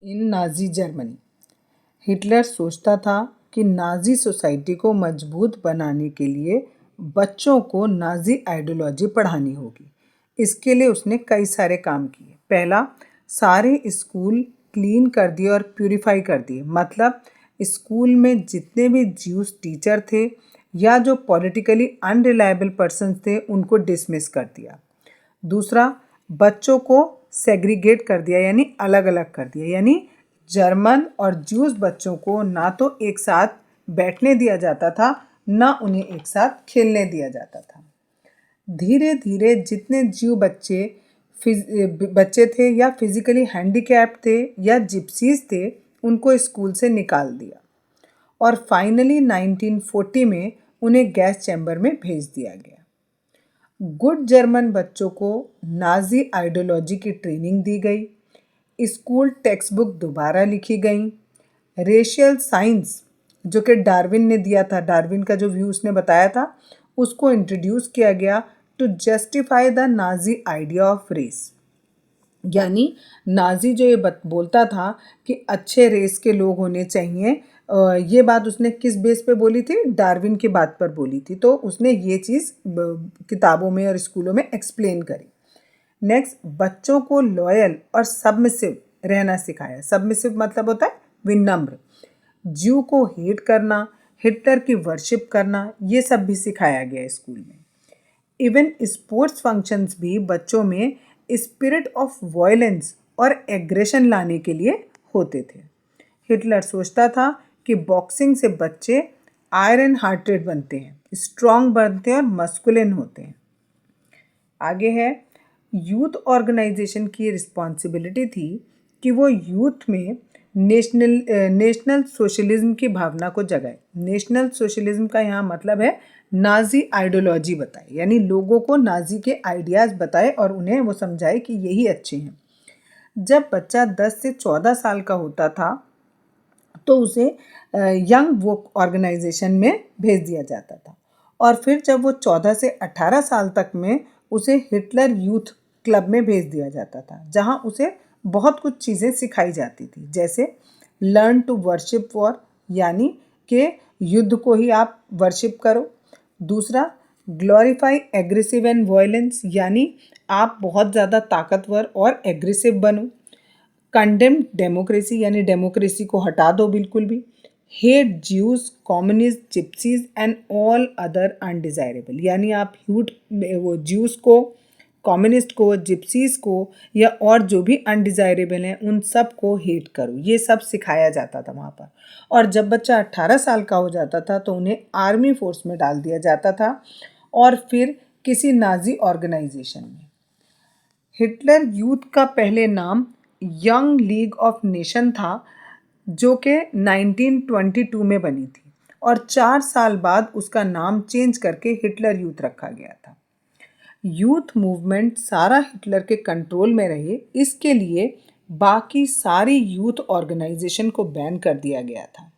इन Nazi Germany. Hitler सोचता था कि नाजी सोसाइटी को मजबूत बनाने के लिए बच्चों को नाजी आइडियोलॉजी पढ़ानी होगी। इसके लिए उसने कई सारे काम किए। पहला, सारे स्कूल क्लीन कर दिए और प्यूरिफाई कर दिए, मतलब स्कूल में जितने भी ज्यूस टीचर थे या जो पॉलिटिकली अनरिलायबल पर्सन थे उनको डिसमिस कर दिया। दूसरा, बच्चों को सेग्रीगेट कर दिया, यानी अलग अलग कर दिया, यानी जर्मन और ज्यूस बच्चों को ना तो एक साथ बैठने दिया जाता था, ना उन्हें एक साथ खेलने दिया जाता था। धीरे धीरे जितने ज्यू बच्चे थे या फिजिकली हैंडीकैप्ड थे या जिप्सीज थे, उनको स्कूल से निकाल दिया और फाइनली 1940 में उन्हें गैस चैम्बर में भेज दिया गया। गुड जर्मन बच्चों को नाजी आइडियोलॉजी की ट्रेनिंग दी गई। स्कूल टेक्स्ट बुक दोबारा लिखी गई। रेशियल साइंस जो कि डार्विन ने दिया था, डार्विन का जो व्यू उसने बताया था, उसको इंट्रोड्यूस किया गया to justify the Nazi idea of race. यानी नाजी जो ये बोलता था कि अच्छे रेस के लोग होने चाहिए, ये बात उसने किस बेस पे बोली थी? डार्विन की बात पर बोली थी। तो उसने ये चीज़ किताबों में और स्कूलों में एक्सप्लेन करी। नेक्स्ट, बच्चों को लॉयल और सबमिसिव रहना सिखाया। सबमिसिव मतलब होता है विनम्र। ज्यू को हेट करना, हिटलर की वर्शिप करना, ये सब भी सिखाया गया स्कूल में। इवन स्पोर्ट्स फंक्शंस भी बच्चों में स्पिरिट ऑफ वायलेंस और एग्रेशन लाने के लिए होते थे। हिटलर सोचता था कि बॉक्सिंग से बच्चे आयरन हार्टेड बनते हैं, स्ट्रॉन्ग बनते हैं और मस्कुलिन होते हैं। आगे है, यूथ ऑर्गेनाइजेशन की रिस्पॉन्सिबिलिटी थी कि वो यूथ में नेशनल सोशलिज्म की भावना को जगाए। नेशनल सोशलिज्म का यहाँ मतलब है नाजी आइडियोलॉजी बताए, यानी लोगों को नाजी के आइडियाज़ बताए और उन्हें वो समझाए कि यही अच्छे हैं। जब बच्चा 10 से 14 साल का होता था तो उसे यंग वोक ऑर्गेनाइजेशन में भेज दिया जाता था और फिर जब वो 14 से 18 साल तक में उसे हिटलर यूथ क्लब में भेज दिया जाता था, जहाँ उसे बहुत कुछ चीज़ें सिखाई जाती थी, जैसे लर्न टू वर्शिप वॉर, यानी कि युद्ध को ही आप वर्शिप करो। दूसरा, ग्लोरीफाई एग्रेसिव एंड वायलेंस, यानी आप बहुत ज़्यादा ताकतवर और एग्रेसिव बनो। कंडेम डेमोक्रेसी, यानी डेमोक्रेसी को हटा दो बिल्कुल भी। Hate Jews, communist, gypsies and all other undesirable, यानी आप वो ज्यूज को, कम्युनिस्ट को, जिप्सीज को या और जो भी अनडिजायरेबल हैं उन सब को हेट करो। ये सब सिखाया जाता था वहाँ पर। और जब बच्चा 18 साल का हो जाता था तो उन्हें आर्मी फोर्स में डाल दिया जाता था और फिर किसी नाजी ऑर्गेनाइजेशन में। हिटलर यूथ का पहले नाम यंग लीग ऑफ नेशन था, जो कि 1922 में बनी थी और 4 साल बाद उसका नाम चेंज करके हिटलर यूथ रखा गया था। यूथ मूवमेंट सारा हिटलर के कंट्रोल में रहे, इसके लिए बाकी सारी यूथ ऑर्गेनाइजेशन को बैन कर दिया गया था।